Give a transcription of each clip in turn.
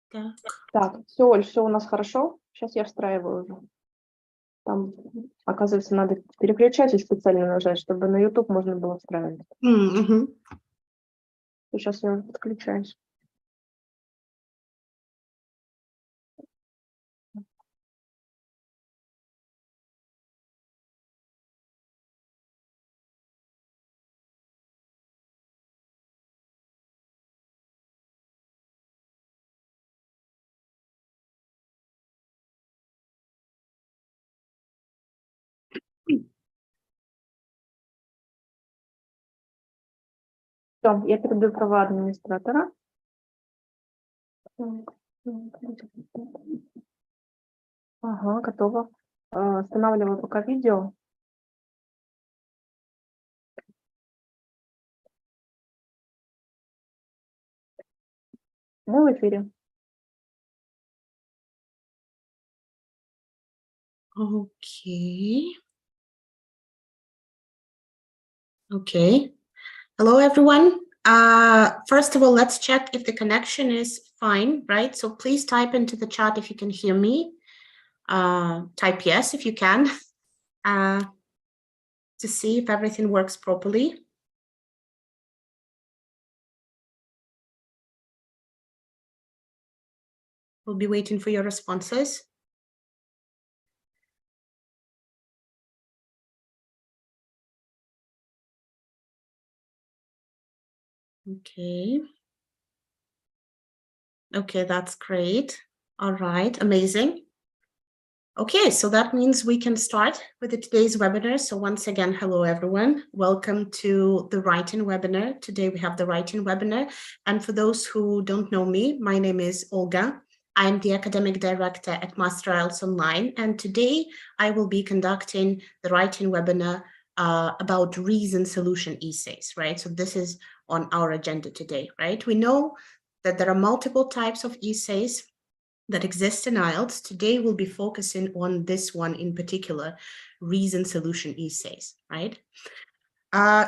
Так, все, Оль, все у нас хорошо. Сейчас я встраиваю уже. Там, оказывается, надо переключатель специально нажать, чтобы на YouTube можно было встраивать. Сейчас я подключаюсь. Все, я передаю права администратора. Ага, готово. Останавливаю пока видео. Мы в эфире. Okay. Okay. Hello, everyone. First of all, let's check if the connection is fine, right? So please type into the chat if you can hear me. Type yes if you can, to see if everything works properly. We'll be waiting for your responses. Okay. Okay, that's great. All right, amazing. Okay, so that means we can start with today's webinar. So once again, hello everyone. Welcome to the writing webinar. Today we have the writing webinar. And for those who don't know me, my name is Olga. I'm the academic director at Master IELTS Online. And today I will be conducting the writing webinar about reason solution essays, right? So this is on our agenda today, right? We know that there are multiple types of essays that exist in IELTS. Today we'll be focusing on this one in particular, reason solution essays, right?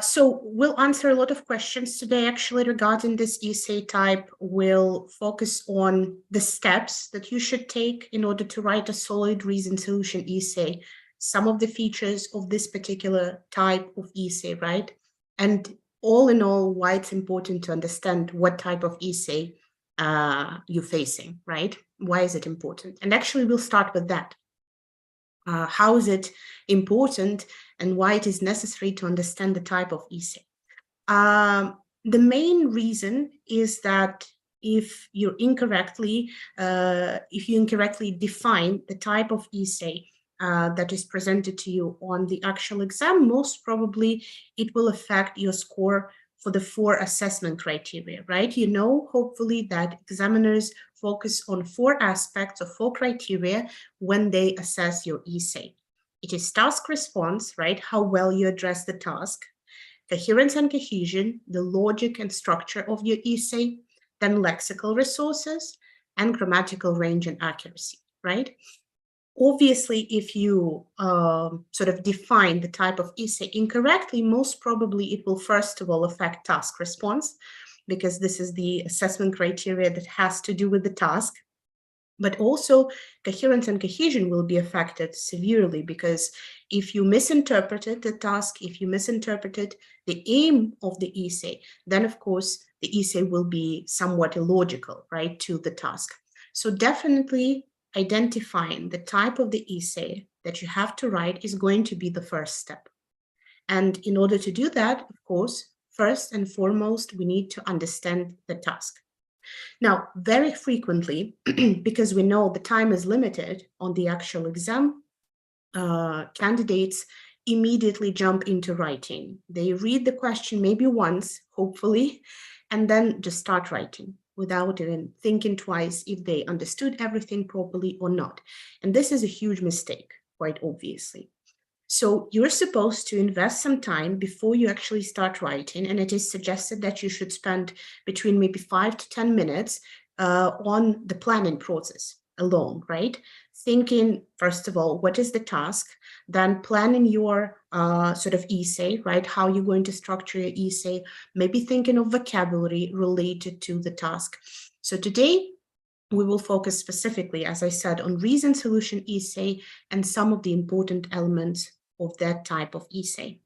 So we'll answer a lot of questions today actually regarding this essay type. We'll focus on the steps that you should take in order to write a solid reason solution essay, some of the features of this particular type of essay, right? And all in all, why it's important to understand what type of essay you're facing, right? Why is it important? And actually, we'll start with that. How is it important and why it is necessary to understand the type of essay? The main reason is that if you incorrectly define the type of essay that is presented to you on the actual exam, most probably it will affect your score for the 4 assessment criteria, right? You know, hopefully, that examiners focus on 4 aspects or 4 criteria when they assess your essay. It is task response, right? How well you address the task, coherence and cohesion, the logic and structure of your essay, then lexical resources, and grammatical range and accuracy, right? Obviously, if you sort of define the type of essay incorrectly, most probably it will first of all affect task response, because this is the assessment criteria that has to do with the task. But also coherence and cohesion will be affected severely, because if you misinterpreted the task, if you misinterpreted the aim of the essay, then of course the essay will be somewhat illogical, right, to the task. So definitely identifying the type of the essay that you have to write is going to be the first step. And in order to do that, of course, first and foremost, we need to understand the task. Now, very frequently, because we know the time is limited on the actual exam, candidates immediately jump into writing. They read the question maybe once, hopefully, and then just start writing without even thinking twice if they understood everything properly or not. And this is a huge mistake, quite obviously. So you're supposed to invest some time before you actually start writing, and it is suggested that you should spend between maybe 5 to 10 minutes on the planning process alone, right? Thinking, first of all, what is the task? Then planning your sort of essay, right? How you're going to structure your essay, maybe thinking of vocabulary related to the task. So today, we will focus specifically, as I said, on reason solution essay and some of the important elements of that type of essay.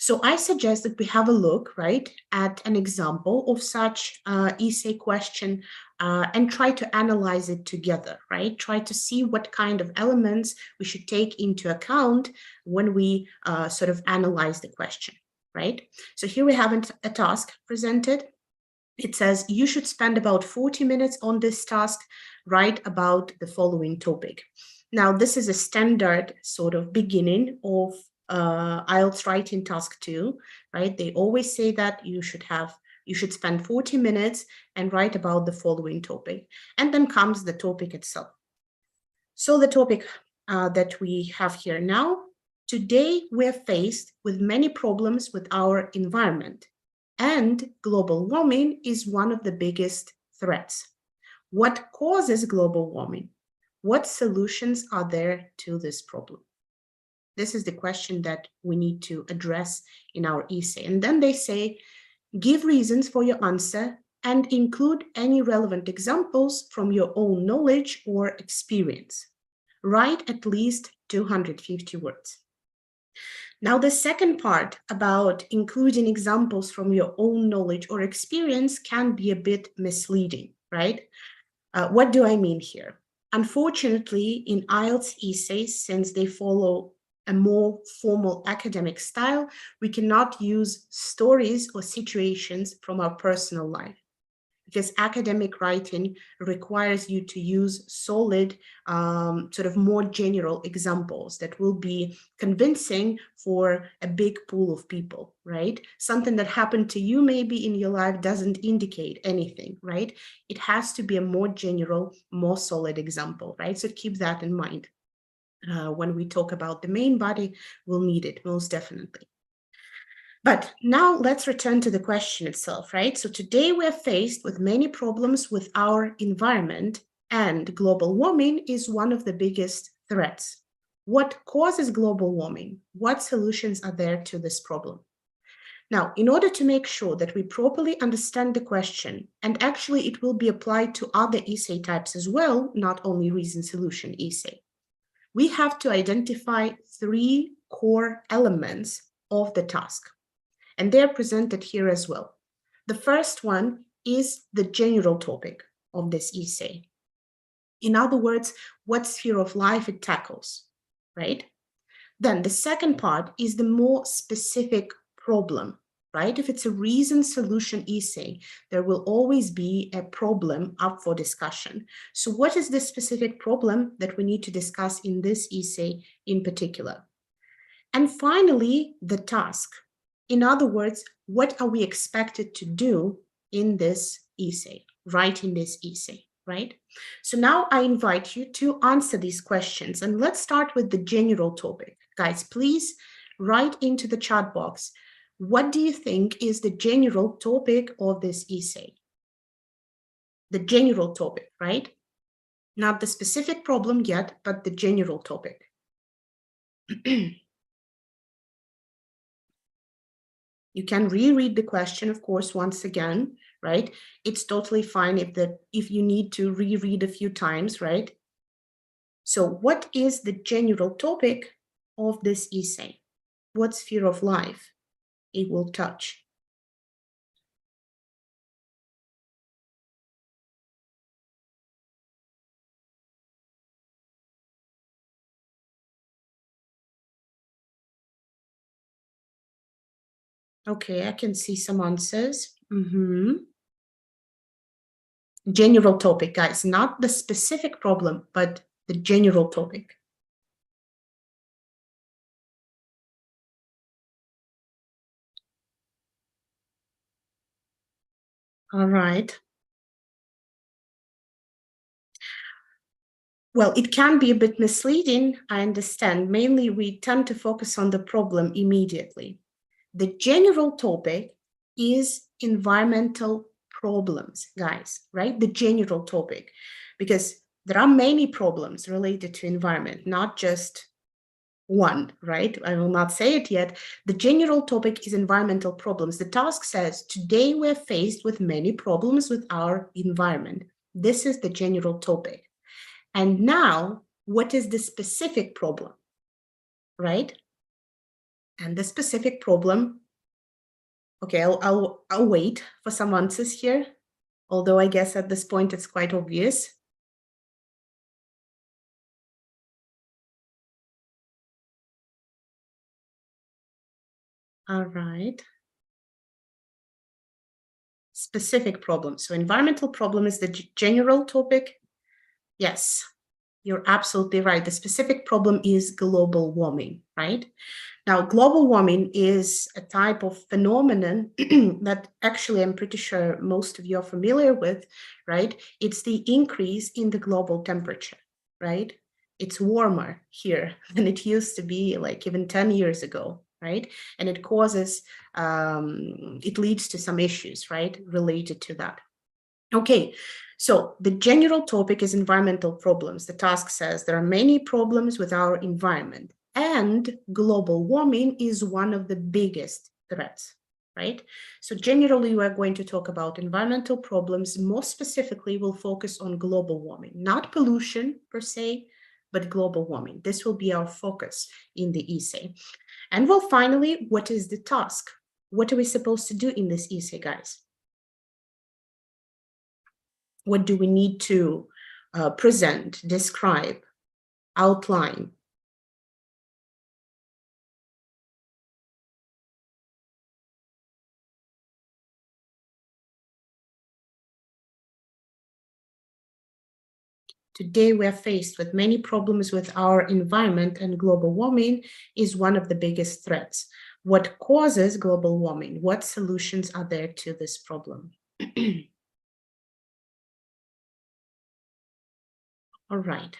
So I suggest that we have a look, right, at an example of such essay question and try to analyze it together, right? Try to see what kind of elements we should take into account when we sort of analyze the question, right? So here we have a task presented. It says you should spend about 40 minutes on this task, write about the following topic. Now, this is a standard sort of beginning of IELTS writing task 2, right? They always say that you should spend 40 minutes and write about the following topic. And then comes the topic itself. So the topic that we have here now, today we're faced with many problems with our environment, and global warming is one of the biggest threats. What causes global warming? What solutions are there to this problem? This is the question that we need to address in our essay. And then they say, give reasons for your answer and include any relevant examples from your own knowledge or experience. Write at least 250 words. Now, the second part about including examples from your own knowledge or experience can be a bit misleading, right? What do I mean here? Unfortunately, in IELTS essays, since they follow a more formal academic style, we cannot use stories or situations from our personal life, because academic writing requires you to use solid, sort of more general examples that will be convincing for a big pool of people, right? Something that happened to you maybe in your life doesn't indicate anything, right? It has to be a more general, more solid example, right? So keep that in mind. When we talk about the main body, we'll need it most definitely. But now let's return to the question itself, right? So today we're faced with many problems with our environment, and global warming is one of the biggest threats. What causes global warming? What solutions are there to this problem? Now, in order to make sure that we properly understand the question, and actually it will be applied to other essay types as well, not only reason solution essay, we have to identify 3 core elements of the task. And they're presented here as well. The first one is the general topic of this essay. In other words, what sphere of life it tackles, right? Then the second part is the more specific problem, right? If it's a reason solution essay, there will always be a problem up for discussion. So what is the specific problem that we need to discuss in this essay in particular? And finally, the task. In other words, what are we expected to do in this essay, writing this essay, right? So now I invite you to answer these questions, and let's start with the general topic. Guys, please write into the chat box, what do you think is the general topic of this essay? The general topic, right? Not the specific problem yet, but the general topic. You can reread the question, of course, once again, right? It's totally fine if you need to reread a few times, right? So what is the general topic of this essay? What sphere of life it will touch? Okay, I can see some answers. General topic, guys, not the specific problem, but the general topic. All right. Well, it can be a bit misleading, I understand. Mainly, we tend to focus on the problem immediately. The general topic is environmental problems, guys, right? The general topic, because there are many problems related to environment, not just one, right? I will not say it yet. The general topic is environmental problems. The task says, today we're faced with many problems with our environment. This is the general topic. And now, what is the specific problem, right? And the specific problem, okay, I'll wait for some answers here, although I guess at this point it's quite obvious. All right. Specific problem. So environmental problem is the general topic. Yes, you're absolutely right. The specific problem is global warming, right? Now, global warming is a type of phenomenon that actually I'm pretty sure most of you are familiar with, right? It's the increase in the global temperature, right? It's warmer here than it used to be like even 10 years ago, right? And it causes, it leads to some issues, right, related to that. Okay, so the general topic is environmental problems. The task says there are many problems with our environment, and global warming is one of the biggest threats, right? So generally, we are going to talk about environmental problems. More specifically, we'll focus on global warming, not pollution per se, but global warming. This will be our focus in the essay. And well, finally, what is the task? What are we supposed to do in this essay, guys? What do we need to present, describe, outline? Today, we are faced with many problems with our environment, and global warming is one of the biggest threats. What causes global warming? What solutions are there to this problem? All right.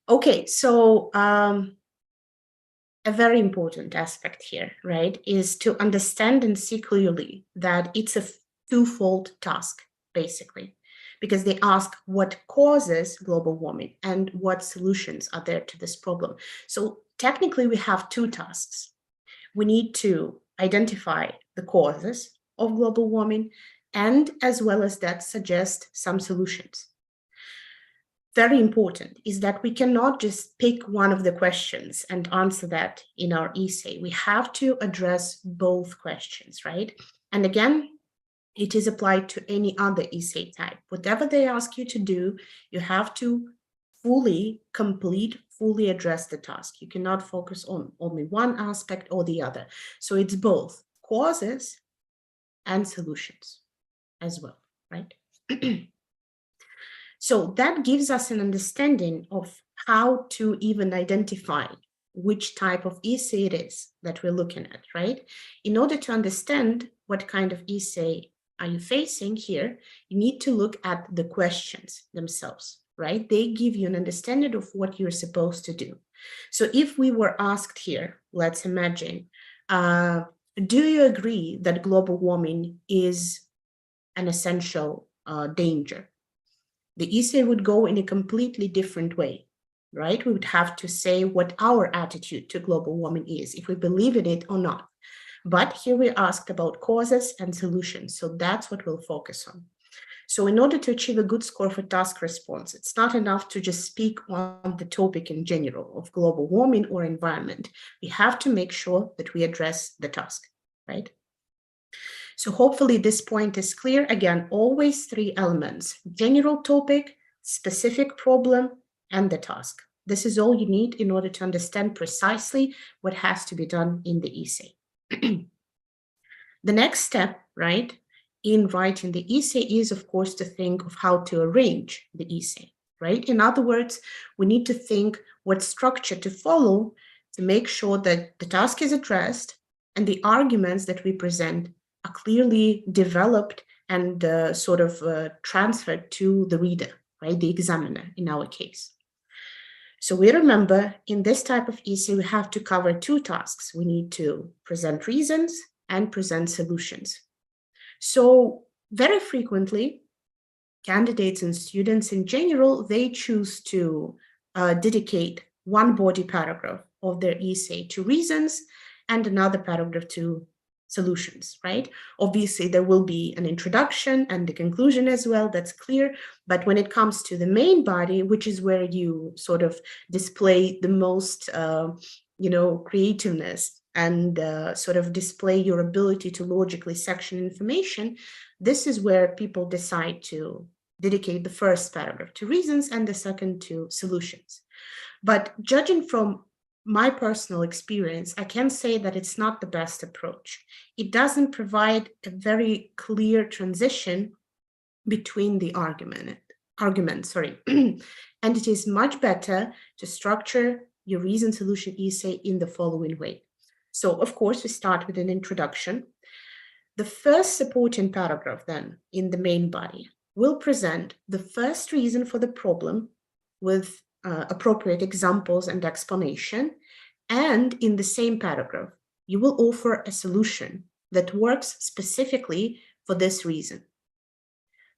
Okay, so a very important aspect here, right, is to understand and see clearly that it's a twofold task, basically, because they ask what causes global warming and what solutions are there to this problem. So technically, we have two tasks. We need to identify the causes of global warming, and as well as that, suggest some solutions. Very important is that we cannot just pick one of the questions and answer that in our essay. We have to address both questions, right? And again, it is applied to any other essay type. Whatever they ask you to do, you have to fully complete, fully address the task. You cannot focus on only one aspect or the other. So it's both causes and solutions as well, right? So that gives us an understanding of how to even identify which type of essay it is that we're looking at, right? In order to understand what kind of essay are you facing here, you need to look at the questions themselves, right? They give you an understanding of what you're supposed to do. So if we were asked here, let's imagine, do you agree that global warming is an essential danger? The essay would go in a completely different way, right? We would have to say what our attitude to global warming is, if we believe in it or not. But here we asked about causes and solutions, so that's what we'll focus on. So in order to achieve a good score for task response, it's not enough to just speak on the topic in general of global warming or environment. We have to make sure that we address the task, right? So hopefully this point is clear. Again, always three elements: general topic, specific problem, and the task. This is all you need in order to understand precisely what has to be done in the essay. The next step, right, in writing the essay is, of course, to think of how to arrange the essay, right? In other words, we need to think what structure to follow to make sure that the task is addressed and the arguments that we present are clearly developed and transferred to the reader, right? The examiner in our case. So we remember in this type of essay, we have to cover two tasks. We need to present reasons and present solutions. So very frequently, candidates and students in general, they choose to dedicate one body paragraph of their essay to reasons and another paragraph to solutions, right? Obviously, there will be an introduction and the conclusion as well, that's clear. But when it comes to the main body, which is where you sort of display the most, creativeness and sort of display your ability to logically section information, this is where people decide to dedicate the first paragraph to reasons and the second to solutions. But judging from my personal experience, I can say that it's not the best approach. It doesn't provide a very clear transition between the arguments, and it is much better to structure your reason solution essay in the following way. So, of course, we start with an introduction. The first supporting paragraph then in the main body will present the first reason for the problem with appropriate examples and explanation. And in the same paragraph, you will offer a solution that works specifically for this reason.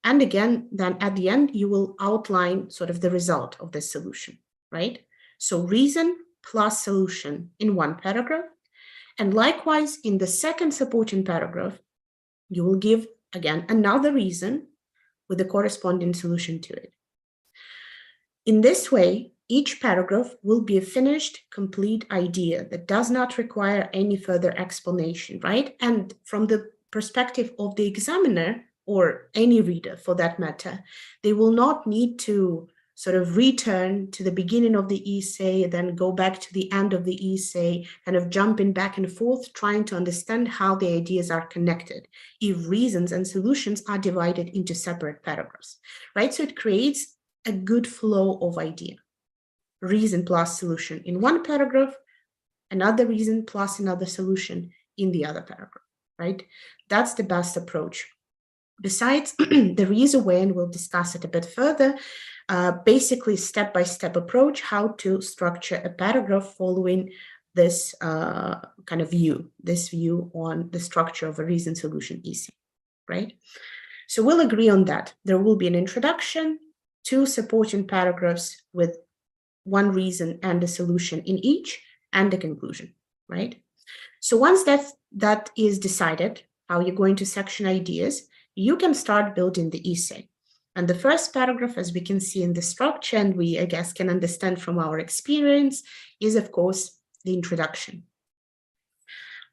And again, then at the end, you will outline sort of the result of this solution, right? So reason plus solution in one paragraph. And likewise, in the second supporting paragraph, you will give, again, another reason with the corresponding solution to it. In this way, each paragraph will be a finished, complete idea that does not require any further explanation, right? And from the perspective of the examiner, or any reader for that matter, they will not need to sort of return to the beginning of the essay, then go back to the end of the essay, kind of jumping back and forth, trying to understand how the ideas are connected, if reasons and solutions are divided into separate paragraphs, right? So it creates a good flow of idea. Reason plus solution in one paragraph, another reason plus another solution in the other paragraph, right? That's the best approach. Besides, there is a way, and we'll discuss it a bit further, basically step-by-step approach, how to structure a paragraph following this kind of view, on the structure of a reason solution essay, right? So we'll agree on that. There will be an introduction, 2 supporting paragraphs with 1 reason and a solution in each, and a conclusion, right? So once that is decided, how you're going to section ideas, you can start building the essay. And the first paragraph, as we can see in the structure, and we, I guess, can understand from our experience, is, of course, the introduction.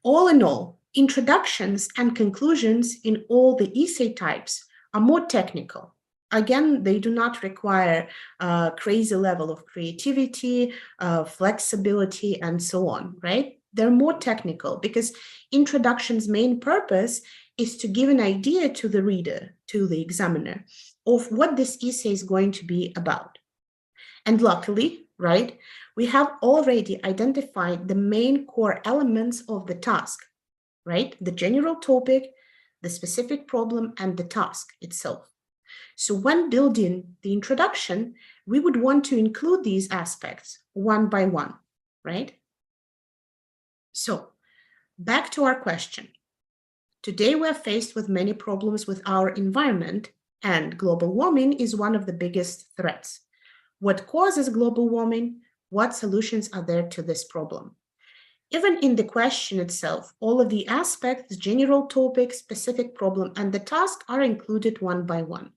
All in all, introductions and conclusions in all the essay types are more technical. Again, they do not require a crazy level of creativity, flexibility, and so on, right? They're more technical because introduction's main purpose is to give an idea to the reader, to the examiner, of what this essay is going to be about. And luckily, right, we have already identified the main core elements of the task, right? The general topic, the specific problem, and the task itself. So when building the introduction, we would want to include these aspects one by one, right? So back to our question. Today, we're faced with many problems with our environment, and global warming is one of the biggest threats. What causes global warming? What solutions are there to this problem? Even in the question itself, all of the aspects, general topic, specific problem, and the task are included one by one.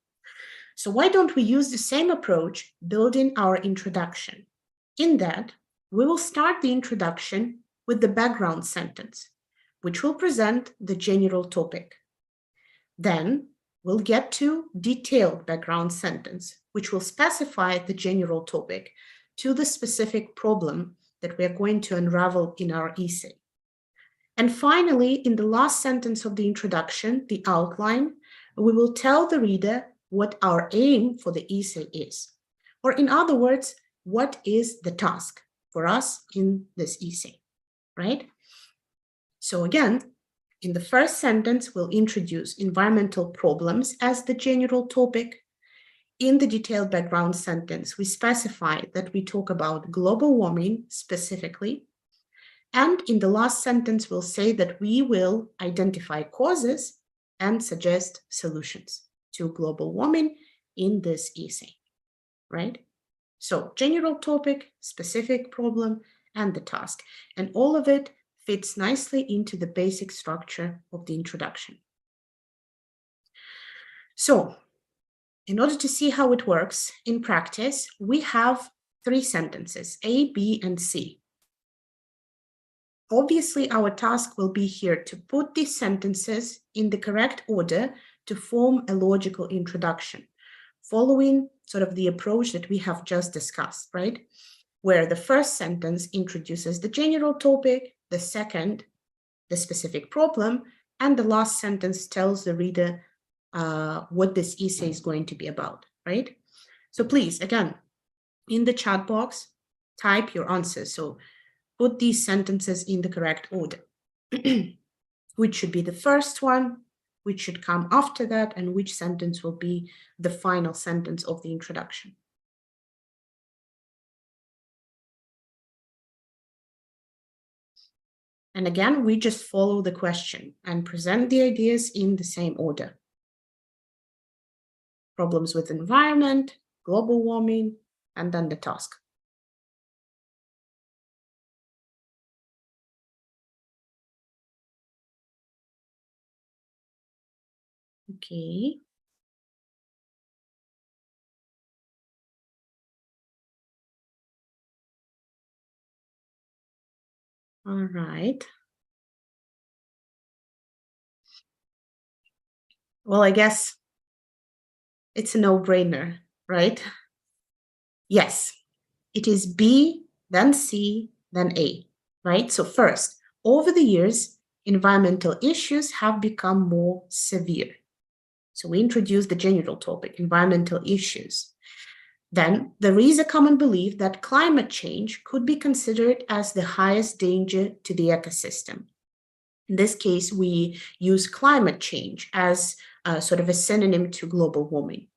So why don't we use the same approach building our introduction? In that, we will start the introduction with the background sentence, which will present the general topic. Then we'll get to detailed background sentence, which will specify the general topic to the specific problem that we are going to unravel in our essay. And finally, in the last sentence of the introduction, the outline, we will tell the reader what our aim for the essay is. Or in other words, what is the task for us in this essay, right? So again, in the first sentence, we'll introduce environmental problems as the general topic. In the detailed background sentence, we specify that we talk about global warming specifically. And in the last sentence, we'll say that we will identify causes and suggest solutions to global warming in this essay, right? So general topic, specific problem, and the task, and all of it fits nicely into the basic structure of the introduction. So, in order to see how it works in practice, we have 3 sentences, A, B, and C. Obviously, our task will be here to put these sentences in the correct order to form a logical introduction, following sort of the approach that we have just discussed, right? Where the first sentence introduces the general topic, the second, the specific problem, and the last sentence tells the reader what this essay is going to be about, right? So please, again, in the chat box, type your answers. So put these sentences in the correct order. Which should be the first one, which should come after that, and which sentence will be the final sentence of the introduction. And again, we just follow the question and present the ideas in the same order. Problems with environment, global warming, and then the task. Okay. All right. Well, I guess it's a no-brainer, right? Yes, it is B, then C, then A, right? So first, over the years, environmental issues have become more severe. So we introduced the general topic, environmental issues. Then there is a common belief that climate change could be considered as the highest danger to the ecosystem. In this case, we use climate change as sort of a synonym to global warming.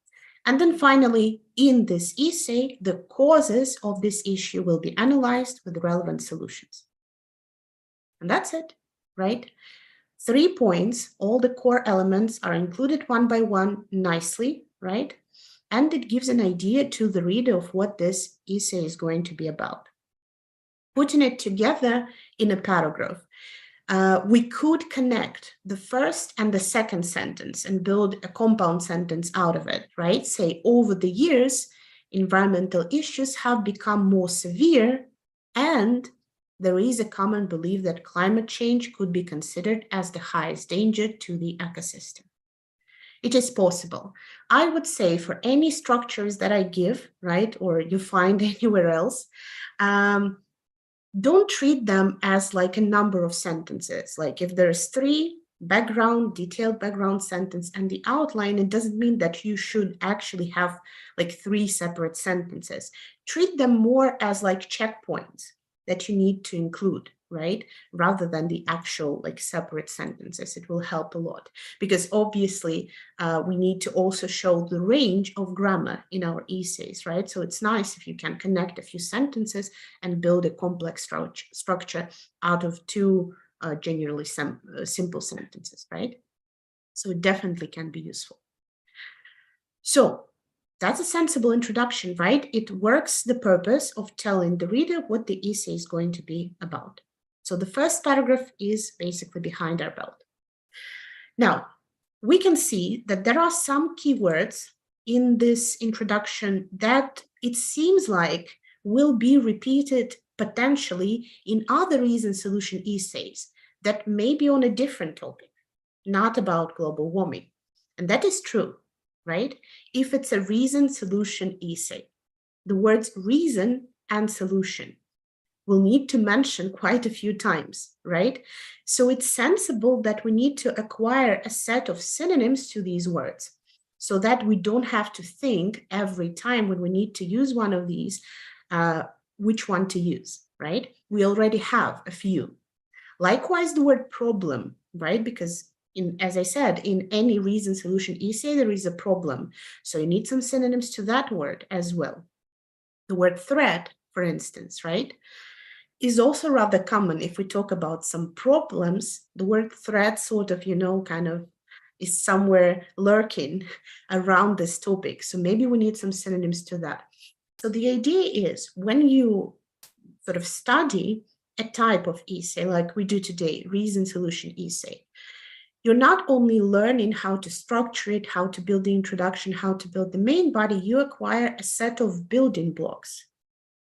And then finally, in this essay, the causes of this issue will be analyzed with relevant solutions. And that's it, right? 3 points, all the core elements are included one by one nicely, right? And it gives an idea to the reader of what this essay is going to be about. Putting it together in a paragraph, we could connect the first and the second sentence and build a compound sentence out of it, right? Say, over the years, environmental issues have become more severe, and there is a common belief that climate change could be considered as the highest danger to the ecosystem. It is possible. I would say for any structures that I give, right, or you find anywhere else, don't treat them as like a number of sentences. Like if there's 3 detailed background sentence and the outline, it doesn't mean that you should actually have like 3 separate sentences. Treat them more as like checkpoints that you need to include, right? Rather than the actual like separate sentences. It will help a lot because obviously we need to also show the range of grammar in our essays, right? So it's nice if you can connect a few sentences and build a complex structure out of 2 generally simple sentences, right? So it definitely can be useful. So that's a sensible introduction, right? It works the purpose of telling the reader what the essay is going to be about. So the first paragraph is basically behind our belt. Now, we can see that there are some keywords in this introduction that it seems like will be repeated potentially in other reason solution essays that may be on a different topic, not about global warming. And that is true, right? If it's a reason solution essay, the words reason and solution will need to mention quite a few times, right? So it's sensible that we need to acquire a set of synonyms to these words so that we don't have to think every time when we need to use one of these, which one to use, right? We already have a few. Likewise, the word problem, right? Because as I said, in any reason solution essay, there is a problem. So you need some synonyms to that word as well. The word threat, for instance, right, is also rather common. If we talk about some problems, the word threat sort of, kind of is somewhere lurking around this topic. So maybe we need some synonyms to that. So the idea is when you sort of study a type of essay like we do today, reason solution essay, you're not only learning how to structure it, how to build the introduction, how to build the main body, you acquire a set of building blocks,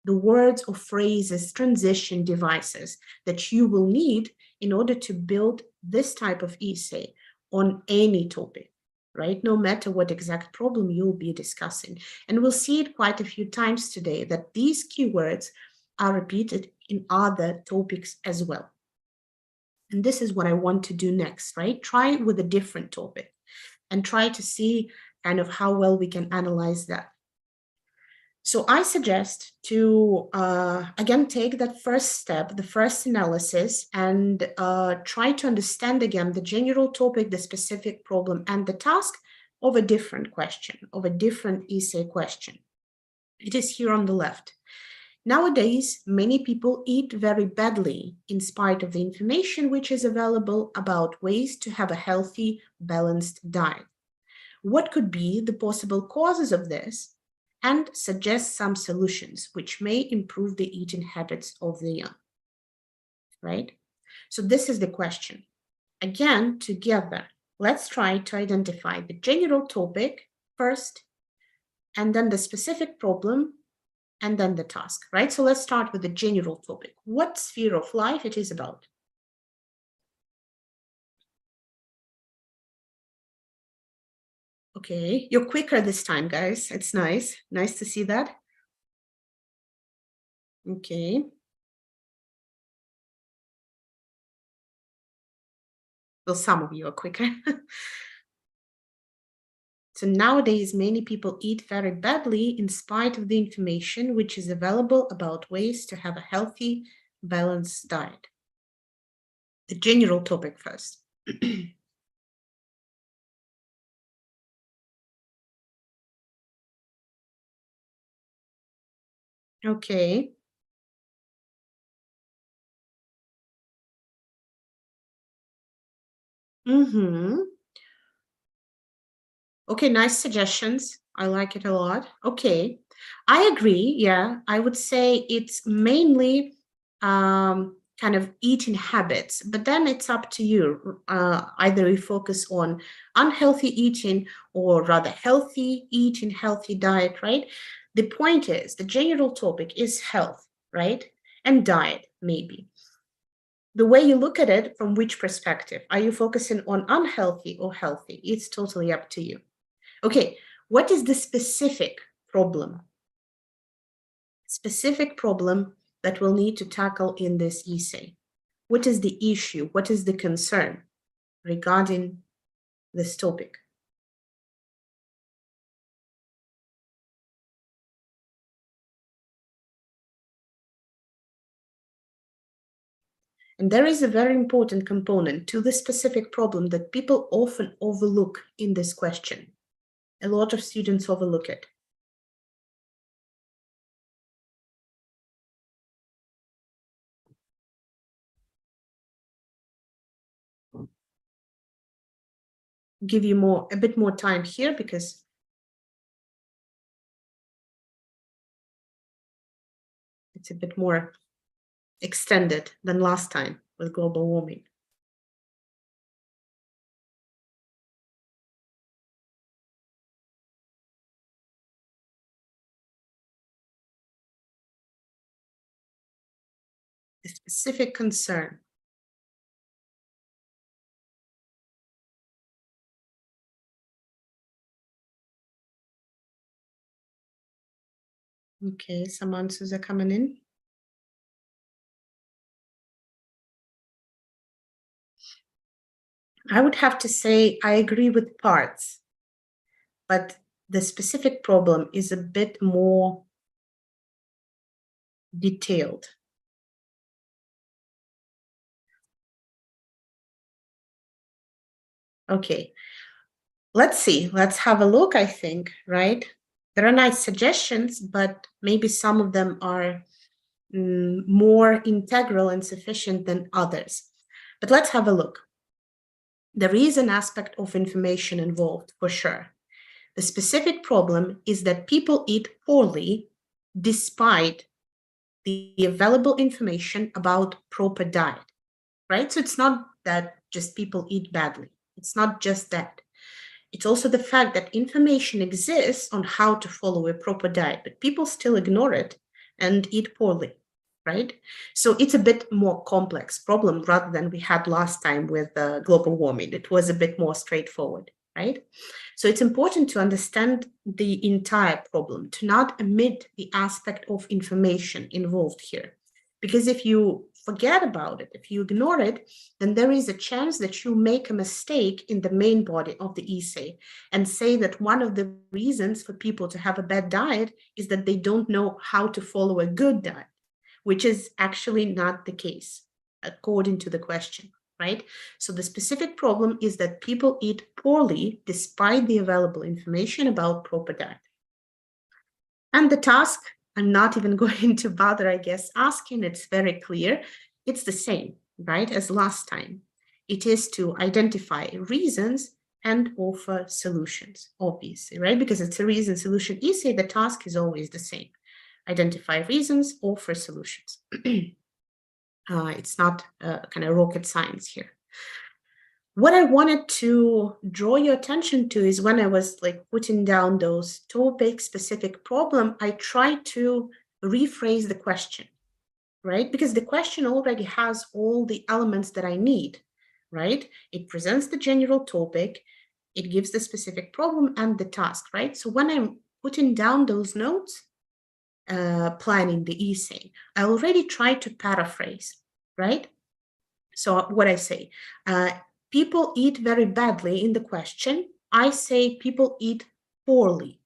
the words or phrases, transition devices that you will need in order to build this type of essay on any topic, right? No matter what exact problem you'll be discussing. And we'll see it quite a few times today that these keywords are repeated in other topics as well. And this is what I want to do next, right? Try it with a different topic and try to see kind of how well we can analyze that. So I suggest to, again, take that first step, the first analysis, and try to understand again the general topic, the specific problem, and the task of a different question, of a different essay question. It is here on the left. Nowadays, many people eat very badly in spite of the information which is available about ways to have a healthy, balanced diet. What could be the possible causes of this? And suggest some solutions which may improve the eating habits of the young, right? So this is the question. Again, together, let's try to identify the general topic first, and then the specific problem, and then the task, right? So let's start with the general topic. What sphere of life it is about? Okay, you're quicker this time, guys. It's nice. Nice to see that. Okay. Well, some of you are quicker. So nowadays, many people eat very badly in spite of the information which is available about ways to have a healthy, balanced diet. The general topic first. Okay. Okay, nice suggestions. I like it a lot. Okay, I agree. Yeah, I would say it's mainly kind of eating habits, but then it's up to you. Either we focus on unhealthy eating or rather healthy eating, healthy diet, right? The point is, the general topic is health, right? And diet, maybe. The way you look at it, from which perspective? Are you focusing on unhealthy or healthy? It's totally up to you. Okay, what is the specific problem? Specific problem that we'll need to tackle in this essay. What is the issue? What is the concern regarding this topic? And there is a very important component to the specific problem that people often overlook in this question. A lot of students overlook it. Give you a bit more time here because it's a bit more extended than last time with global warming. A specific concern. Okay, some answers are coming in. I would have to say I agree with parts, but the specific problem is a bit more detailed. Okay, let's see. Let's have a look, I think, right? There are nice suggestions, but maybe some of them are more integral and sufficient than others. But let's have a look. There is an aspect of information involved, for sure. The specific problem is that people eat poorly despite the available information about proper diet, right? So it's not that just people eat badly. It's not just that. It's also the fact that information exists on how to follow a proper diet, but people still ignore it and eat poorly, right? So it's a bit more complex problem rather than we had last time with global warming. It was a bit more straightforward, right? So it's important to understand the entire problem, to not omit the aspect of information involved here. Because if you forget about it, if you ignore it, then there is a chance that you make a mistake in the main body of the essay and say that one of the reasons for people to have a bad diet is that they don't know how to follow a good diet, which is actually not the case, according to the question, right? So the specific problem is that people eat poorly despite the available information about proper diet. And the task, I'm not even going to bother, I guess, asking. It's very clear. It's the same, right, as last time. It is to identify reasons and offer solutions, obviously, right? Because it's a reason-solution essay, the task is always the same. Identify reasons, offer solutions. It's not kind of rocket science here. What I wanted to draw your attention to is when I was like putting down those topic-specific problem, I tried to rephrase the question, right? Because the question already has all the elements that I need, right? It presents the general topic, it gives the specific problem and the task, right? So when I'm putting down those notes, planning the essay, I already tried to paraphrase, right? So what I say, people eat very badly in the question. I say people eat poorly.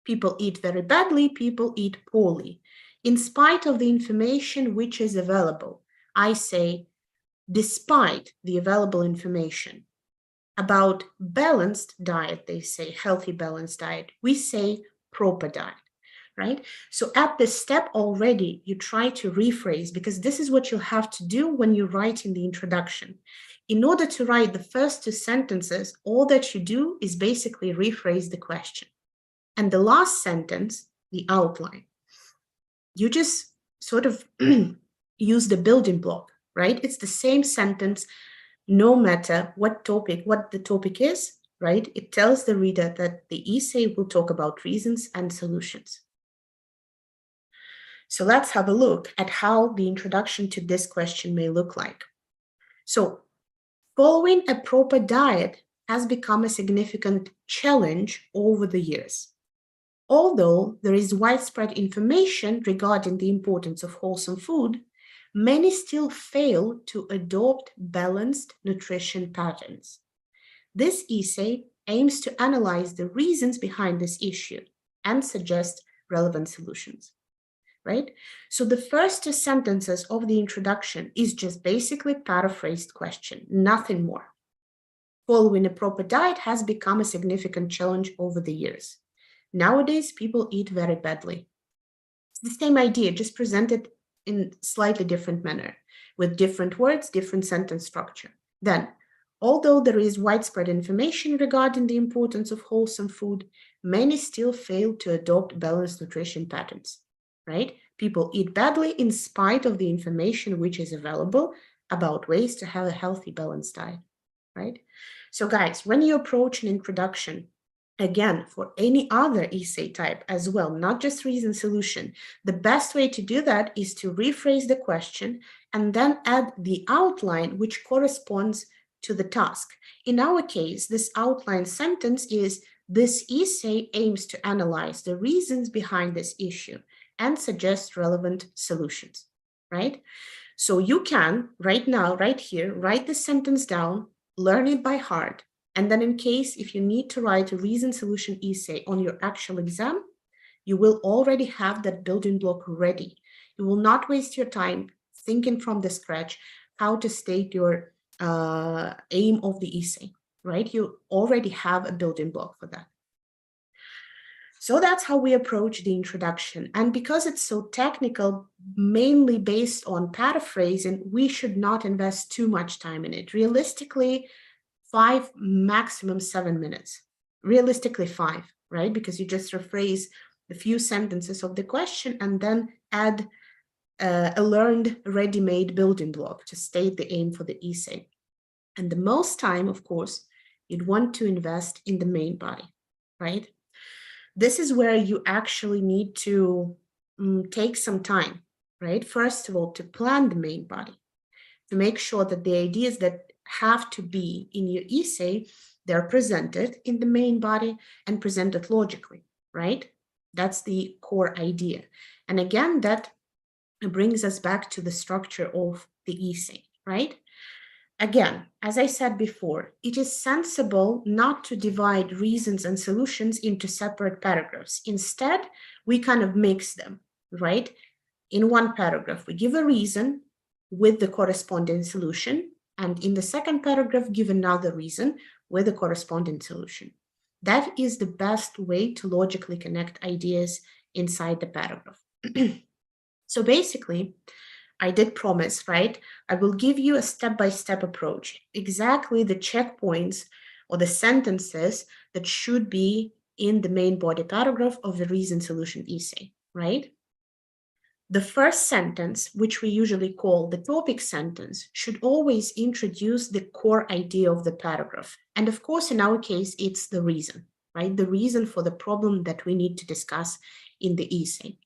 People eat very badly, people eat poorly. In spite of the information which is available, I say despite the available information. About balanced diet, they say healthy balanced diet. We say proper diet. Right? So at this step already, you try to rephrase, because this is what you have to do when you write in the introduction. In order to write the first two sentences, all that you do is basically rephrase the question. And the last sentence, the outline, you just sort of use the building block, right? It's the same sentence, no matter what the topic is, right? It tells the reader that the essay will talk about reasons and solutions. So let's have a look at how the introduction to this question may look like. So following a proper diet has become a significant challenge over the years. Although there is widespread information regarding the importance of wholesome food, many still fail to adopt balanced nutrition patterns. This essay aims to analyze the reasons behind this issue and suggest relevant solutions. Right? So the first two sentences of the introduction is just basically paraphrased question, nothing more. Following a proper diet has become a significant challenge over the years. Nowadays, people eat very badly. It's the same idea, just presented in slightly different manner, with different words, different sentence structure. Then, although there is widespread information regarding the importance of wholesome food, many still fail to adopt balanced nutrition patterns. Right? People eat badly in spite of the information which is available about ways to have a healthy, balanced diet, right? So guys, when you approach an introduction, again, for any other essay type as well, not just reason solution, the best way to do that is to rephrase the question and then add the outline which corresponds to the task. In our case, this outline sentence is, this essay aims to analyze the reasons behind this issue and suggest relevant solutions, right? So you can, right now, right here, write this sentence down, learn it by heart, and then in case if you need to write a reason-solution essay on your actual exam, you will already have that building block ready. You will not waste your time thinking from the scratch how to state your aim of the essay, right? You already have a building block for that. So that's how we approach the introduction. And because it's so technical, mainly based on paraphrasing, we should not invest too much time in it. Realistically, 5, maximum 7 minutes. Realistically 5, right? Because you just rephrase the few sentences of the question and then add a learned ready-made building block to state the aim for the essay. And the most time, of course, you'd want to invest in the main body, right? This is where you actually need to take some time, right? First of all, to plan the main body, to make sure that the ideas that have to be in your essay, they're presented in the main body and presented logically, right? That's the core idea. And again, that brings us back to the structure of the essay, right? Again, as I said before, it is sensible not to divide reasons and solutions into separate paragraphs. Instead, we kind of mix them, right? In one paragraph, we give a reason with the corresponding solution, and in the second paragraph, give another reason with the corresponding solution. That is the best way to logically connect ideas inside the paragraph. So basically, I did promise, right? I will give you a step-by-step approach, exactly the checkpoints or the sentences that should be in the main body paragraph of the reason solution essay, right? The first sentence, which we usually call the topic sentence, should always introduce the core idea of the paragraph. And of course, in our case, it's the reason, right? The reason for the problem that we need to discuss in the essay.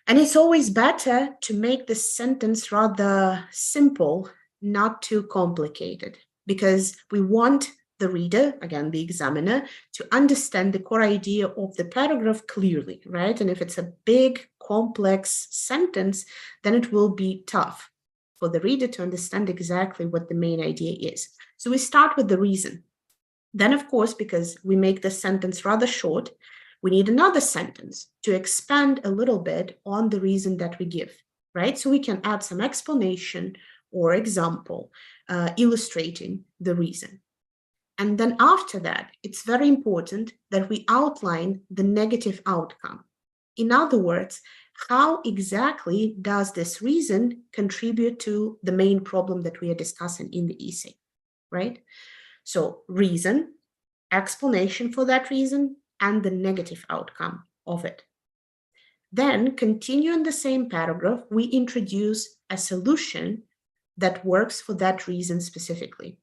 And it's always better to make the sentence rather simple, not too complicated, because we want the reader, again, the examiner, to understand the core idea of the paragraph clearly, right? And if it's a big, complex sentence, then it will be tough for the reader to understand exactly what the main idea is. So we start with the reason. Then, of course, because we make the sentence rather short, we need another sentence to expand a little bit on the reason that we give, right? So we can add some explanation or example illustrating the reason. And then after that, it's very important that we outline the negative outcome. In other words, how exactly does this reason contribute to the main problem that we are discussing in the essay, right? So reason, explanation for that reason, and the negative outcome of it. Then, continue in the same paragraph, we introduce a solution that works for that reason specifically.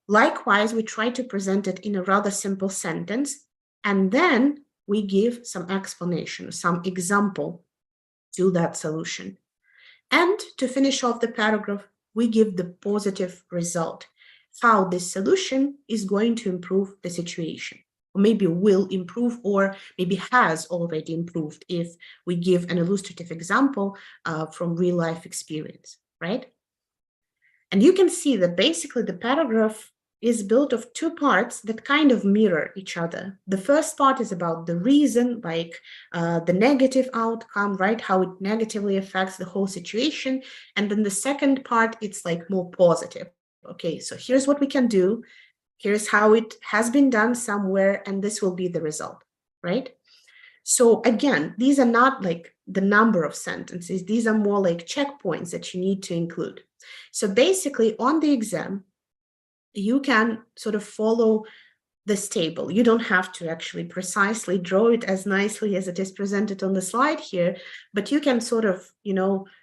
Likewise, we try to present it in a rather simple sentence, and then we give some explanation, some example to that solution. And to finish off the paragraph, we give the positive result, how this solution is going to improve the situation, or maybe will improve, or maybe has already improved if we give an illustrative example from real life experience, right? And you can see that basically the paragraph is built of two parts that kind of mirror each other. The first part is about the reason, like the negative outcome, right? How it negatively affects the whole situation. And then the second part, it's like more positive. Okay, so here's what we can do. Here's how it has been done somewhere, and this will be the result, right? So again, these are not like the number of sentences. These are more like checkpoints that you need to include. So basically on the exam, you can sort of follow this table. You don't have to actually precisely draw it as nicely as it is presented on the slide here, but you can sort of,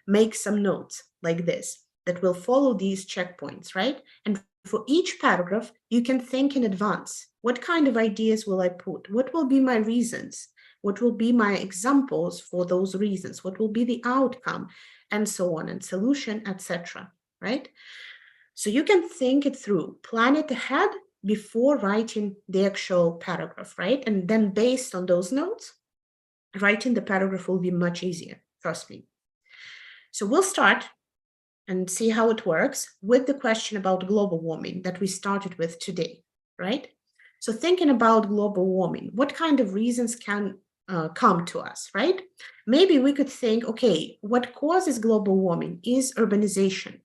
make some notes like this that will follow these checkpoints, right? And for each paragraph, you can think in advance. What kind of ideas will I put? What will be my reasons? What will be my examples for those reasons? What will be the outcome? And so on, and solution, etc., right? So you can think it through, plan it ahead before writing the actual paragraph, right? And then based on those notes, writing the paragraph will be much easier, trust me. So we'll start and see how it works with the question about global warming that we started with today, right? So thinking about global warming, what kind of reasons can come to us, right? Maybe we could think, okay, what causes global warming is urbanization,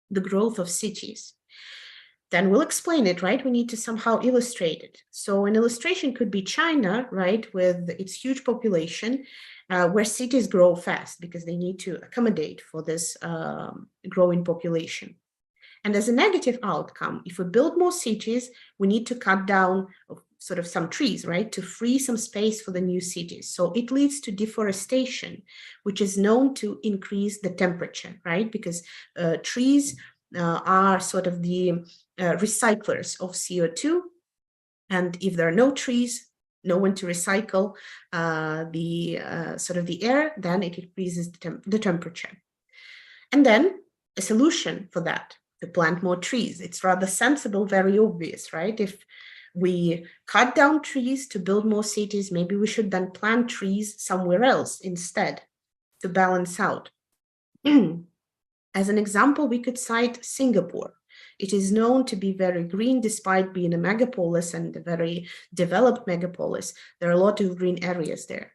the growth of cities. Then we'll explain it, right? We need to somehow illustrate it. So an illustration could be China, right, with its huge population, where cities grow fast because they need to accommodate for this growing population. And as a negative outcome, if we build more cities, we need to cut down sort of some trees, right, to free some space for the new cities. So it leads to deforestation, which is known to increase the temperature, right? Because trees are sort of the recyclers of CO2. And if there are no trees, no one to recycle the air, then it increases the temperature. And then a solution for that, to plant more trees. It's rather sensible, very obvious, right? If we cut down trees to build more cities, maybe we should then plant trees somewhere else instead to balance out. As an example, we could cite Singapore. It is known to be very green despite being a megapolis and a very developed megapolis. There are a lot of green areas there.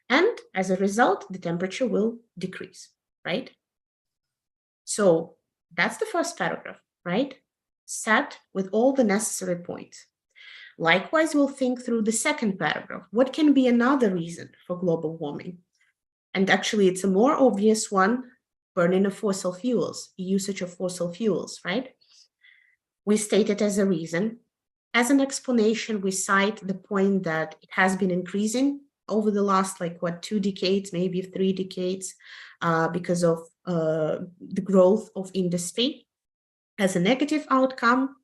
And as a result, the temperature will decrease, right? So that's the first paragraph, right? Set with all the necessary points. Likewise, we'll think through the second paragraph. What can be another reason for global warming? And actually, it's a more obvious one, burning of fossil fuels, usage of fossil fuels, right? We state it as a reason. As an explanation, we cite the point that it has been increasing over the last, 2 decades, maybe 3 decades, because of the growth of industry. As a negative outcome,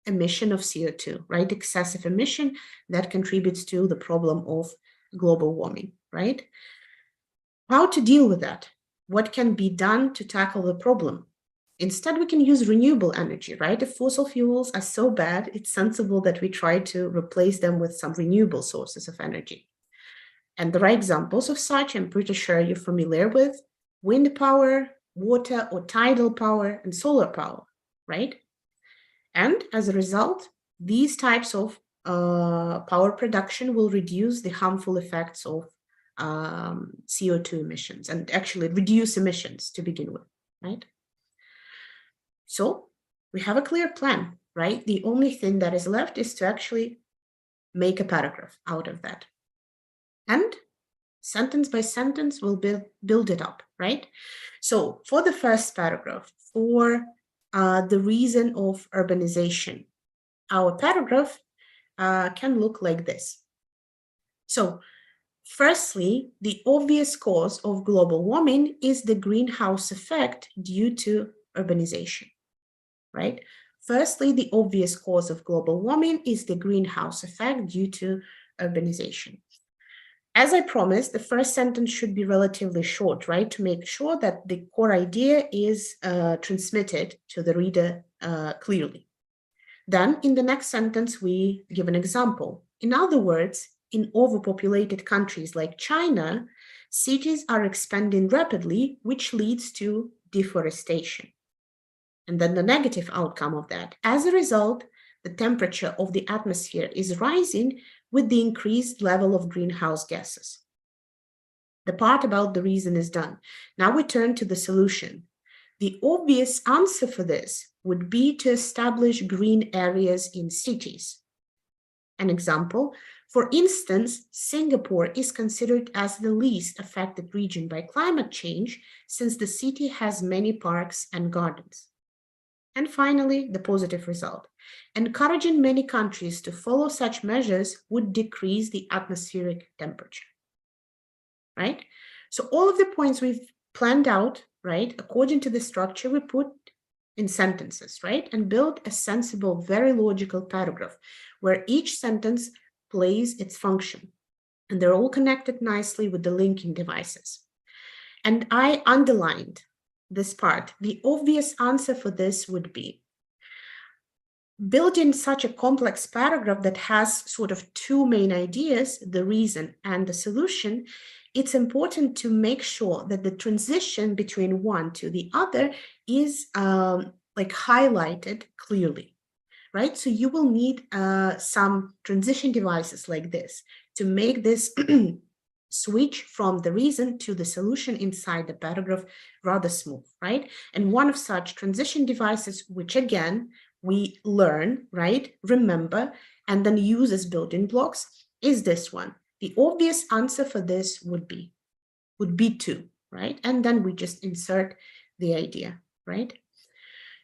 emission of CO2, right? Excessive emission that contributes to the problem of global warming, right? How to deal with that? What can be done to tackle the problem? Instead, we can use renewable energy, right? If fossil fuels are so bad, it's sensible that we try to replace them with some renewable sources of energy. And there are examples of such, I'm pretty sure you're familiar with: wind power, water or tidal power, and solar power, right? And as a result, these types of power production will reduce the harmful effects of CO2 emissions and actually reduce emissions to begin with, right? So we have a clear plan, right? The only thing that is left is to actually make a paragraph out of that. And sentence by sentence, we'll build it up, right? So for the first paragraph, for the reason of urbanization, our paragraph can look like this. So firstly, the obvious cause of global warming is the greenhouse effect due to urbanization, right? Firstly, the obvious cause of global warming is the greenhouse effect due to urbanization. As I promised, the first sentence should be relatively short, right? To make sure that the core idea is transmitted to the reader clearly. Then in the next sentence, we give an example. In other words, in overpopulated countries like China, cities are expanding rapidly, which leads to deforestation. And then the negative outcome of that. As a result, the temperature of the atmosphere is rising with the increased level of greenhouse gases. The part about the reason is done. Now we turn to the solution. The obvious answer for this would be to establish green areas in cities. An example, for instance, Singapore is considered as the least affected region by climate change since the city has many parks and gardens. And finally, the positive result. Encouraging many countries to follow such measures would decrease the atmospheric temperature, right? So all of the points we've planned out, right, according to the structure we put in sentences, right, and build a sensible, very logical paragraph where each sentence plays its function. And they're all connected nicely with the linking devices. And I underlined this part. The obvious answer for this would be building such a complex paragraph that has sort of two main ideas, the reason and the solution. It's important to make sure that the transition between one to the other is highlighted clearly, right? So you will need some transition devices like this to make this switch from the reason to the solution inside the paragraph rather smooth, right? And one of such transition devices, which again, we learn, right, remember, and then use as building blocks, is this one. The obvious answer for this would be to, right? And then we just insert the idea, right?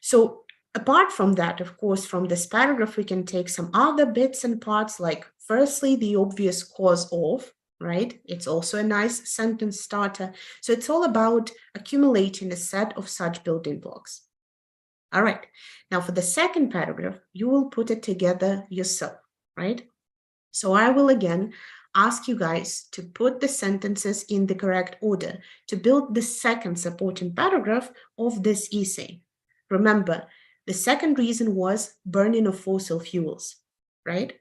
So Apart from that, of course, from this paragraph, we can take some other bits and parts, like firstly, the obvious cause of, right? It's also a nice sentence starter. So it's all about accumulating a set of such building blocks. All right. Now for the second paragraph, you will put it together yourself, right? So I will again ask you guys to put the sentences in the correct order to build the second supporting paragraph of this essay. Remember, the second reason was burning of fossil fuels, right?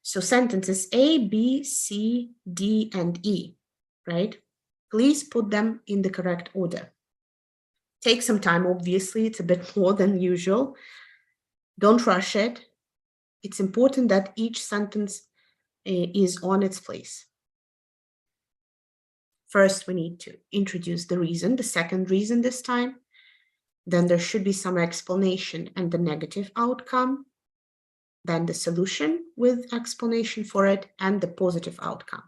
So sentences A, B, C, D, and E, right? Please put them in the correct order. Take some time, obviously, it's a bit more than usual. Don't rush it. It's important that each sentence is on its place. First, we need to introduce the reason, the second reason this time. Then there should be some explanation and the negative outcome. Then the solution with explanation for it and the positive outcome.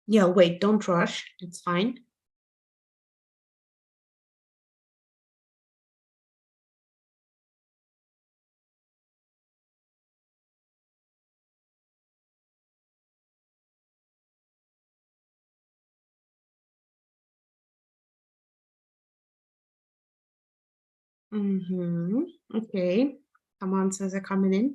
Yeah, wait, don't rush. It's fine. Okay, some answers are coming in.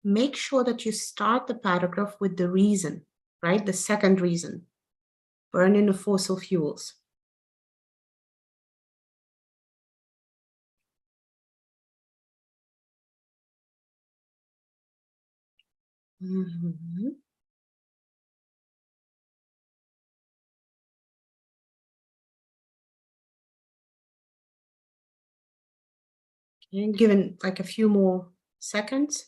Make sure that you start the paragraph with the reason, right? The second reason, burning of fossil fuels. Okay, given like a few more seconds.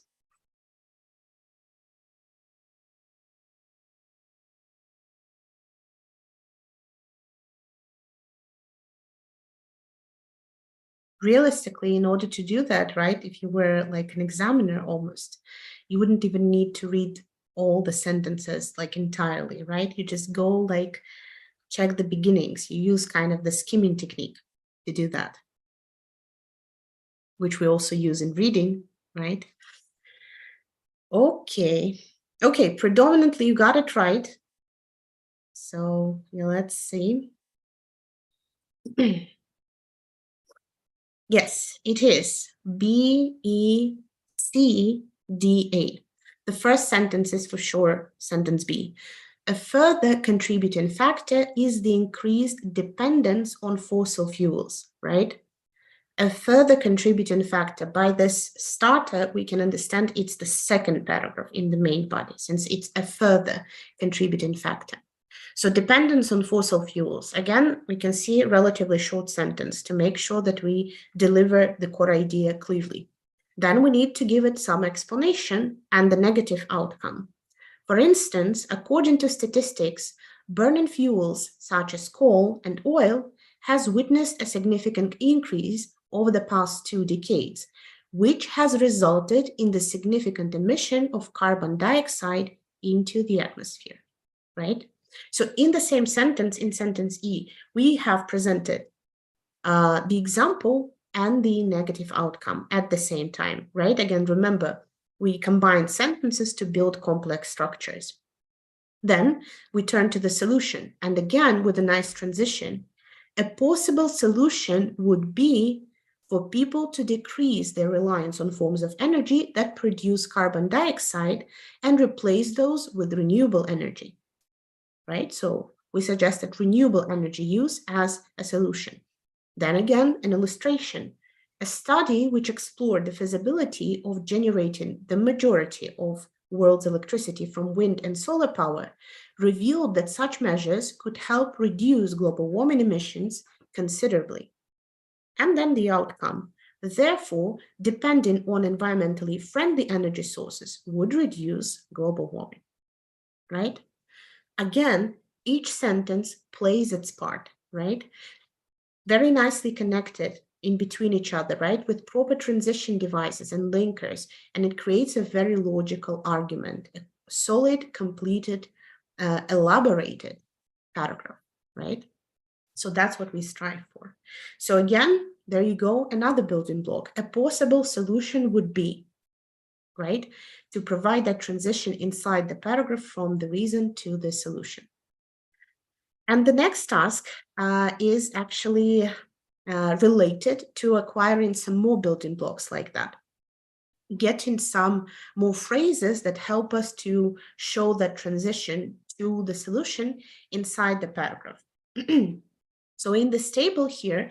Realistically, in order to do that, right, if you were like an examiner almost, you wouldn't even need to read all the sentences like entirely, right? You just go like check the beginnings. You use kind of the skimming technique to do that, which we also use in reading, right? Okay. Okay, predominantly you got it right. So yeah, let's see. Yes, it is B, E, C, D, A. The first sentence is for sure sentence B. A further contributing factor is the increased dependence on fossil fuels, right? A further contributing factor. By this starter, we can understand it's the second paragraph in the main body, since it's a further contributing factor. So dependence on fossil fuels. Again, we can see a relatively short sentence to make sure that we deliver the core idea clearly. Then we need to give it some explanation and the negative outcome. For instance, according to statistics, burning fuels such as coal and oil has witnessed a significant increase over the past 2 decades, which has resulted in the significant emission of carbon dioxide into the atmosphere, right? So in the same sentence, in sentence E, we have presented the example and the negative outcome at the same time, right? Again, remember, we combine sentences to build complex structures. Then we turn to the solution. And again, with a nice transition, a possible solution would be for people to decrease their reliance on forms of energy that produce carbon dioxide and replace those with renewable energy, right? So we suggested renewable energy use as a solution. Then again, an illustration, a study which explored the feasibility of generating the majority of world's electricity from wind and solar power revealed that such measures could help reduce global warming emissions considerably. And then the outcome. Therefore, depending on environmentally friendly energy sources would reduce global warming, right? Again, each sentence plays its part, right? Very nicely connected in between each other, right? With proper transition devices and linkers, and it creates a very logical argument, a solid, completed, elaborated paragraph, right? So that's what we strive for. So again, there you go, another building block. A possible solution would be, right, to provide that transition inside the paragraph from the reason to the solution. And the next task is actually related to acquiring some more building blocks like that. Getting some more phrases that help us to show that transition to the solution inside the paragraph. So in this table here,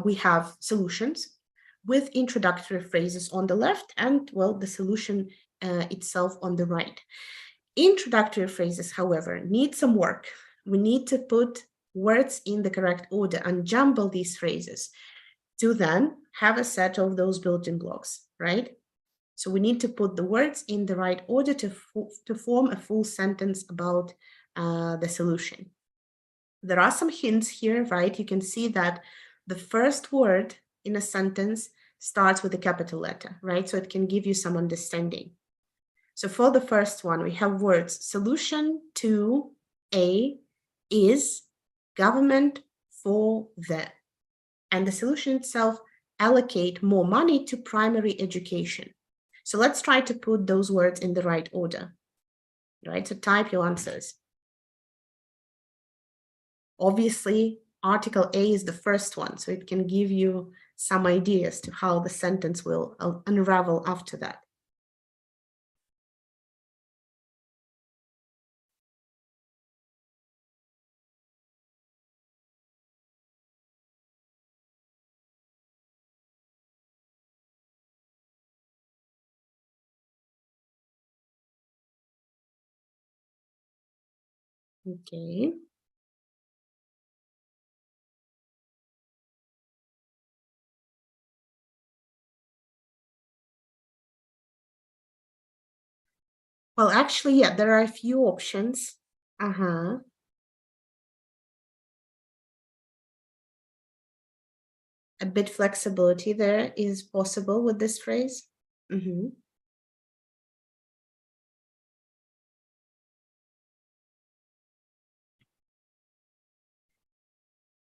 we have solutions with introductory phrases on the left and, well, the solution itself on the right. Introductory phrases, however, need some work. We need to put words in the correct order and jumble these phrases to then have a set of those building blocks, right? So we need to put the words in the right order to form a full sentence about the solution. There are some hints here, right? You can see that the first word in a sentence starts with a capital letter, right? So it can give you some understanding. So for the first one, we have words solution to A is government for the, and the solution itself allocate more money to primary education. So let's try to put those words in the right order, right? So type your answers. Obviously, article A is the first one, so it can give you some ideas to how the sentence will unravel after that. Okay. Well, actually, yeah, there are a few options. Uh-huh. A bit flexibility there is possible with this phrase. Mm-hmm.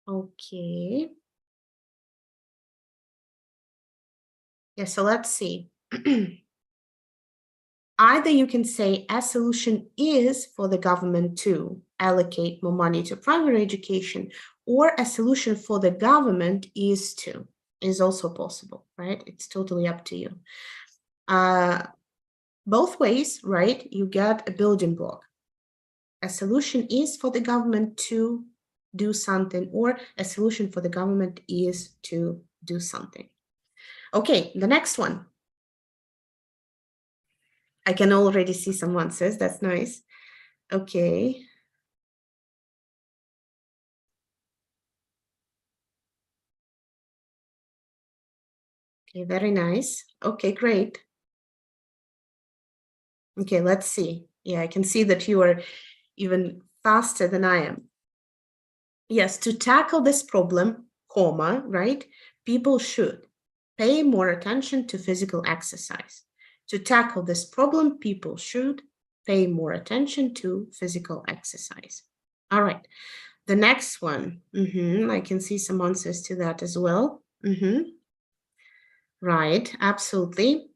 Okay. Yeah, so let's see. Either you can say a solution is for the government to allocate more money to primary education, or a solution for the government is also possible, right? It's totally up to you. Both ways, right? You get a building block. A solution is for the government to do something, or a solution for the government is to do something. Okay, the next one. I can already see some answers. That's nice. Okay. Okay, very nice. Okay, great. Okay, let's see. Yeah, I can see that you are even faster than I am. Yes, to tackle this problem, comma, right? People should pay more attention to physical exercise. To tackle this problem, people should pay more attention to physical exercise. All right. The next one, I can see some answers to that as well. Right, absolutely.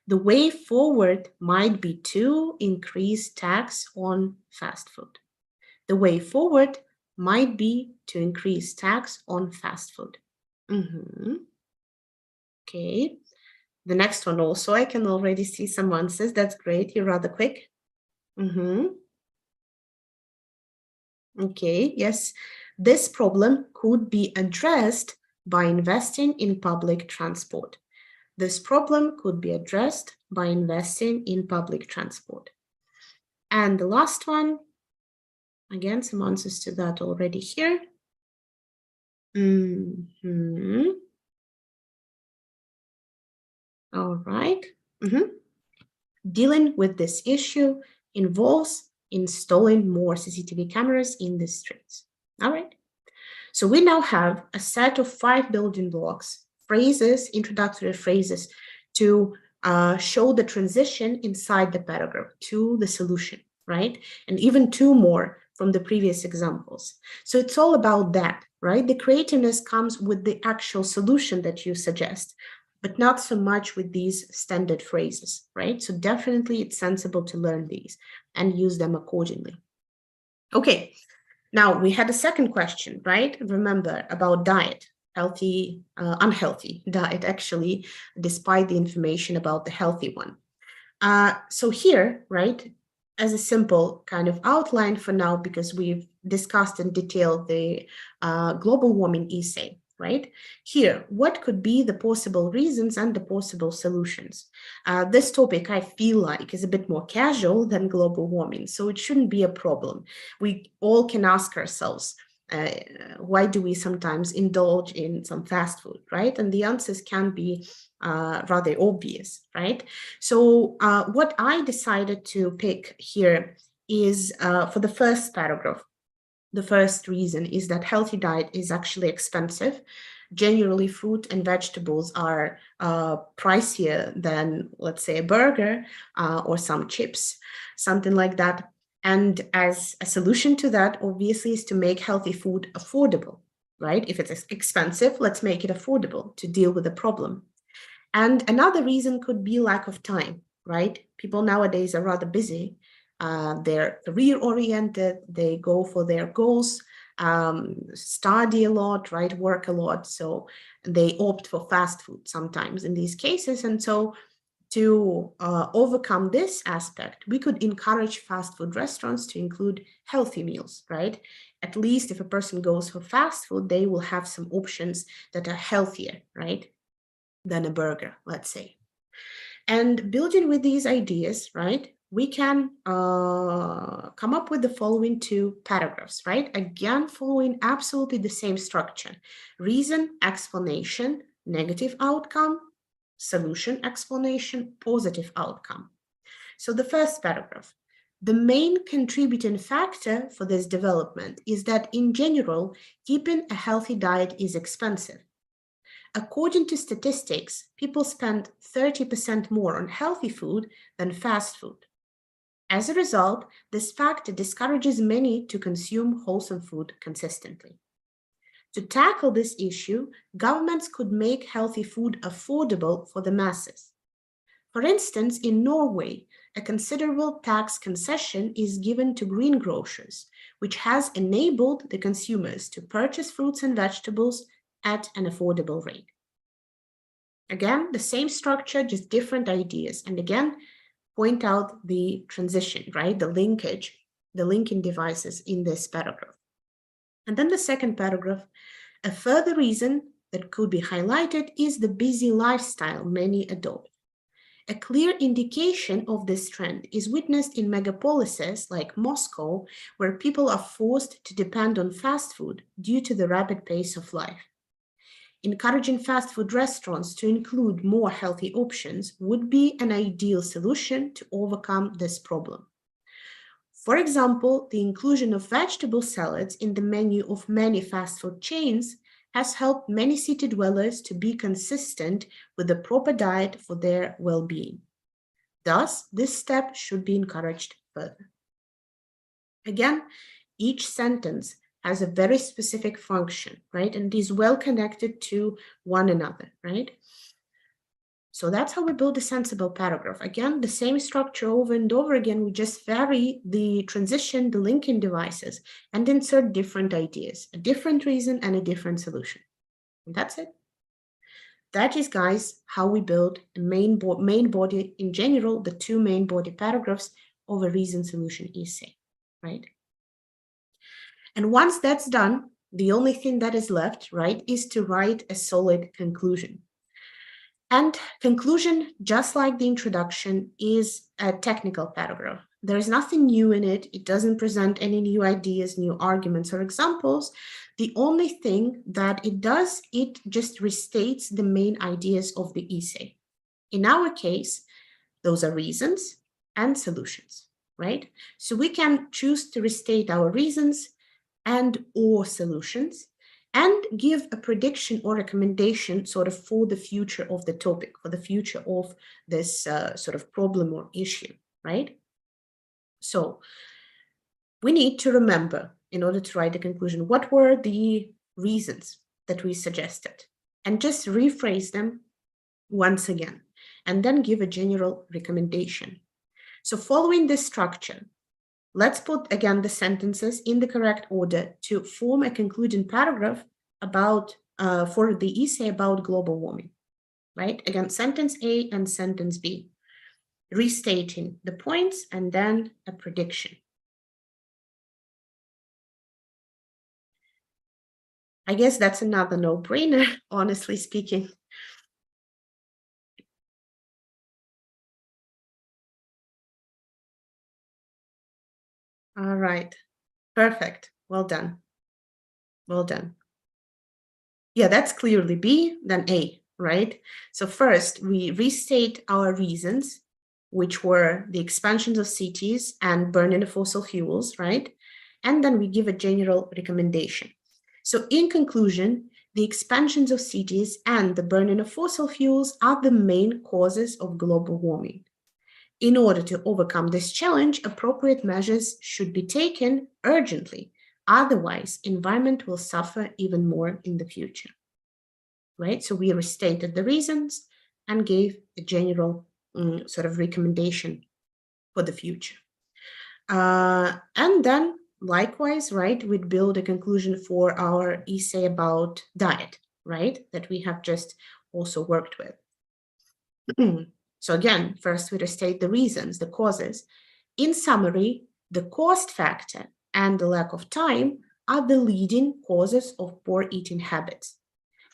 The way forward might be to increase tax on fast food. The way forward might be to increase tax on fast food. Okay. The next one also, I can already see some answers. That's great. You're rather quick. Okay, yes, this problem could be addressed by investing in public transport. This problem could be addressed by investing in public transport. And the last one, again, some answers to that already here. All right. Dealing with this issue involves installing more CCTV cameras in the streets. All right. So we now have a set of 5 building blocks, phrases, introductory phrases to show the transition inside the paragraph to the solution, right? And even 2 more from the previous examples. So it's all about that, right? The creativeness comes with the actual solution that you suggest, but not so much with these standard phrases, right? So definitely it's sensible to learn these and use them accordingly. Okay, now we had a second question, right? Remember about diet, healthy, unhealthy diet, actually, despite the information about the healthy one. So here, right, as a simple kind of outline for now, because we've discussed in detail the global warming essay, right? Here, what could be the possible reasons and the possible solutions? This topic, I feel like, is a bit more casual than global warming, so it shouldn't be a problem. We all can ask ourselves, why do we sometimes indulge in some fast food, right? And the answers can be rather obvious, right? So what I decided to pick here is for the first paragraph. The first reason is that healthy diet is actually expensive. Generally, fruit and vegetables are pricier than, let's say, a burger or some chips, something like that. And as a solution to that, obviously, is to make healthy food affordable, right? If it's expensive, let's make it affordable to deal with the problem. And another reason could be lack of time, right? People nowadays are rather busy. They're career oriented, they go for their goals, study a lot, right? Work a lot. So they opt for fast food sometimes in these cases. And so to overcome this aspect, we could encourage fast food restaurants to include healthy meals, right? At least if a person goes for fast food, they will have some options that are healthier, right, than a burger, let's say. And building with these ideas, right, we can come up with the following 2 paragraphs, right? Again, following absolutely the same structure. Reason, explanation, negative outcome, solution, explanation, positive outcome. So the first paragraph. The main contributing factor for this development is that in general, keeping a healthy diet is expensive. According to statistics, people spend 30% more on healthy food than fast food. As a result, this fact discourages many to consume wholesome food consistently. To tackle this issue, governments could make healthy food affordable for the masses. For instance, in Norway, a considerable tax concession is given to greengrocers, which has enabled the consumers to purchase fruits and vegetables at an affordable rate. Again, the same structure, just different ideas. And again, point out the transition, right? The linkage, the linking devices in this paragraph. And then the second paragraph, a further reason that could be highlighted is the busy lifestyle many adopt. A clear indication of this trend is witnessed in megapolises like Moscow, where people are forced to depend on fast food due to the rapid pace of life. Encouraging fast food restaurants to include more healthy options would be an ideal solution to overcome this problem. For example, the inclusion of vegetable salads in the menu of many fast food chains has helped many city dwellers to be consistent with a proper diet for their well-being. Thus, this step should be encouraged further. Again, each sentence has a very specific function, right? And is well connected to one another, right? So that's how we build a sensible paragraph. Again, the same structure over and over again, we just vary the transition, the linking devices, and insert different ideas, a different reason and a different solution. And that's it. That is, guys, how we build a main body in general, the 2 main body paragraphs of a reason solution essay, right? And once that's done, the only thing that is left, right, is to write a solid conclusion. And conclusion, just like the introduction, is a technical paragraph. There is nothing new in it. It doesn't present any new ideas, new arguments, or examples. The only thing that it does, it just restates the main ideas of the essay. In our case, those are reasons and solutions, right? So we can choose to restate our reasons and or solutions and give a prediction or recommendation sort of for the future of the topic, for the future of this sort of problem or issue, right? So we need to remember, in order to write the conclusion, what were the reasons that we suggested, and just rephrase them once again, and then give a general recommendation. So following this structure, let's put again the sentences in the correct order to form a concluding paragraph about for the essay about global warming, right? Again, sentence A and sentence B, restating the points and then a prediction. I guess that's another no-brainer, honestly speaking. All right, perfect. Well done. Well done. Yeah, that's clearly B, then A, right? So first, we restate our reasons, which were the expansions of cities and burning of fossil fuels, right? And then we give a general recommendation. So in conclusion, the expansions of cities and the burning of fossil fuels are the main causes of global warming. In order to overcome this challenge, appropriate measures should be taken urgently. Otherwise, environment will suffer even more in the future. Right? So we restated the reasons and gave a general sort of recommendation for the future. And then likewise, right, we'd build a conclusion for our essay about diet, right, that we have just also worked with. So again, first we restate the reasons, the causes. In summary, the cost factor and the lack of time are the leading causes of poor eating habits.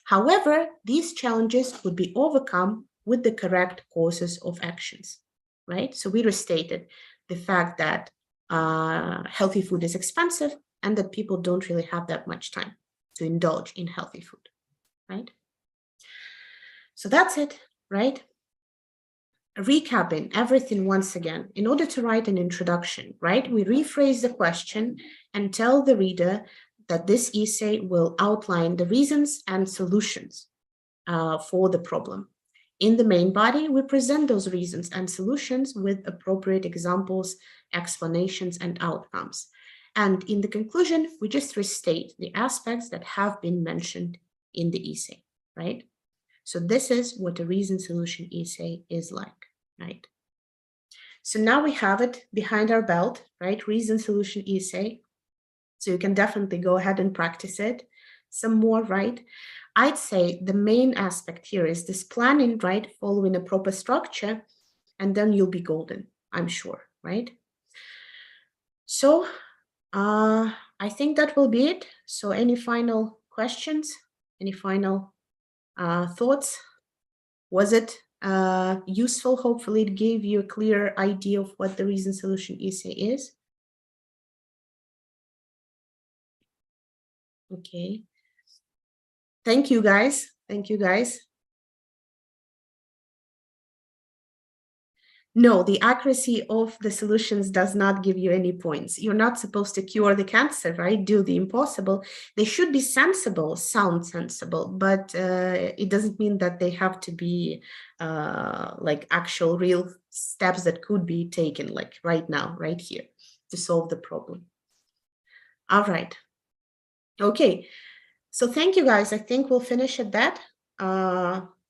However, these challenges would be overcome with the correct courses of actions, right? So we restated the fact that healthy food is expensive and that people don't really have that much time to indulge in healthy food, right? So that's it, right? Recapping everything once again, in order to write an introduction, right? We rephrase the question and tell the reader that this essay will outline the reasons and solutions for the problem. In the main body, we present those reasons and solutions with appropriate examples, explanations, and outcomes. And in the conclusion, we just restate the aspects that have been mentioned in the essay, right? So this is what a reason-solution essay is like, right? So now we have it behind our belt, right? Reason-solution essay. So you can definitely go ahead and practice it some more, right? I'd say the main aspect here is this planning, right? Following a proper structure, and then you'll be golden, I'm sure, right? So I think that will be it. So any final questions? Any final thoughts? Was it useful? Hopefully it gave you a clear idea of what the reason-solution essay is. Okay. Thank you, guys. Thank you, guys. No, the accuracy of the solutions does not give you any points. You're not supposed to cure the cancer, right? Do the impossible. They should be sensible, sound sensible, but it doesn't mean that they have to be like actual real steps that could be taken like right now, right here, to solve the problem. All right. Okay. So thank you, guys. I think we'll finish at that.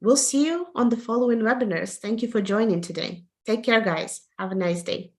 We'll see you on the following webinars. Thank you for joining today. Take care, guys. Have a nice day.